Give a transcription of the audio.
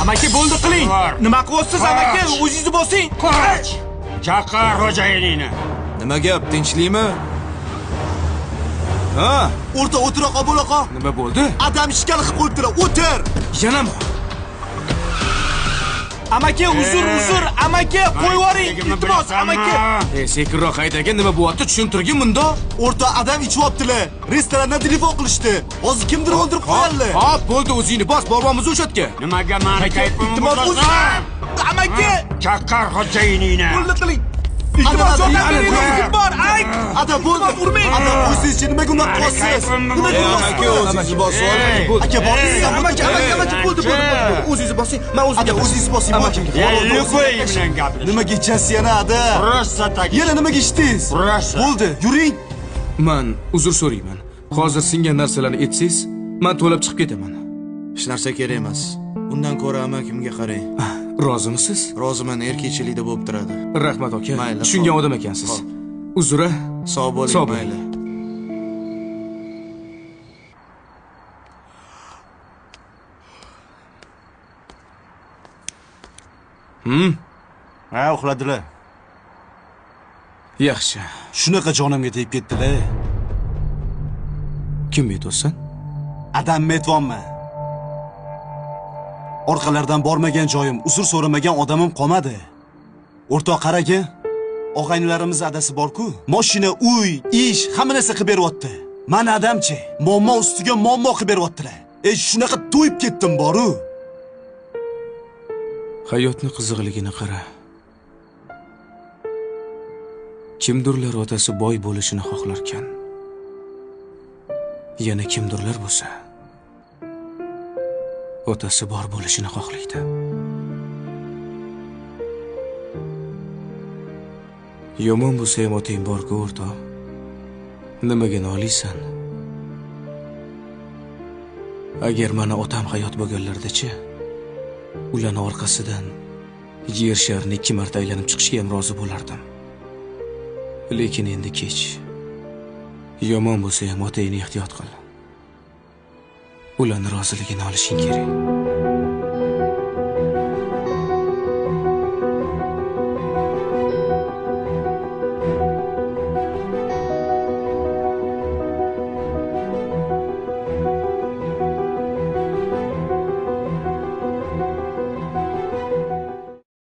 Amaki bo'ldi qiling. Nima qilyapsiz amaki? O'zingizni bosing. Qoch! Chaqir xo'jayiningni. Nima gap, tinchlikmi? Ha, O'rta o'tiroq bo'laqa. nima bo'ldi? Adam ishkal qilib qo'yibdilar. O'tir. Yanami? Amaki, uzr, amaki, qo'yib yuboring. Iltimos, amaki. Sekinroq haydagin, nima bo'lyapti? Tushuntirgin bunda. O'rta adam ichibdilar. Restorandan telefon qilishdi. Hozir kimdir o'ldirib qo'yganlar. Hop, bo'ldi, o'zingni bos, boramiz o'sha yerga. Nimaga meni kayfimni Iltimos, buzasan? amaki. Chaqir xo'jayiningni. Bo'ldi qiling. Iltimos, yordam bering. Bor, ay. Adam bo'ldi. Urmang. Adam o'zingiz nimaga unaqa qilyapsiz? Nimaga Amaki, o'zingizni bosib oling. Aka borsiz. Amaki, bo'ldi. O'zingizni bosing. Men Aka o'zingiz bosing. Qo'ying bilan gapirishing. Nimaga ichasiz yana ada? Rosa tagi. Yana nimaga ichdingiz? Rosa. Bo'ldi, yuring. Men uzr so'rayman. Hozir singan narsalarni etsangiz, men to'lab chiqib ketaman. Hech narsa kerak emas. Undan ko'ra amakimga qarang. Rozimisiz? Roziman, erkakchilikda bo'lib turadi. Rahmat aka. Mayli, Tushungan xo'p. odam ekansiz. Uzr. Sog' bo'ling, Sog' bo'ling. mayli. Ha, uxladilar. Yaxshi. Shunaqa jonimga tegib ketdilar. Kim aytsan? Adam metvonman. Orqalardan bormagan joyim, uzr so'ramagan odamim qolmadi. O'rtoq qaraga, og'aynilarimiz adasi bor-ku, mashina, uy, ish, hamma narsa qilib beryapti. Mana adamchi, muammo ustiga muammo qilib beryaptilar. Shunaqa to'yib ketdim boru. Hayotning qiziqligini qara. Kimdirlar otasi boy bo'lishini xohlarkan. Yana kimdirlar bo'lsa, otasi bor bo'lishini xohlaydi. Yomon bo'lsa ham otang bor-ku, o'rtoq. Nimaga noliysan? Agar mana otam hayot bo'lganlarda-chi, ularning orqasidan yer sharni 2 marta aylanib chiqishga ham rozi bo'lardim. Lekin endi kech. Yomon bo'lsa ham otangni ehtiyot qil. Ularning roziligini olishing kerak.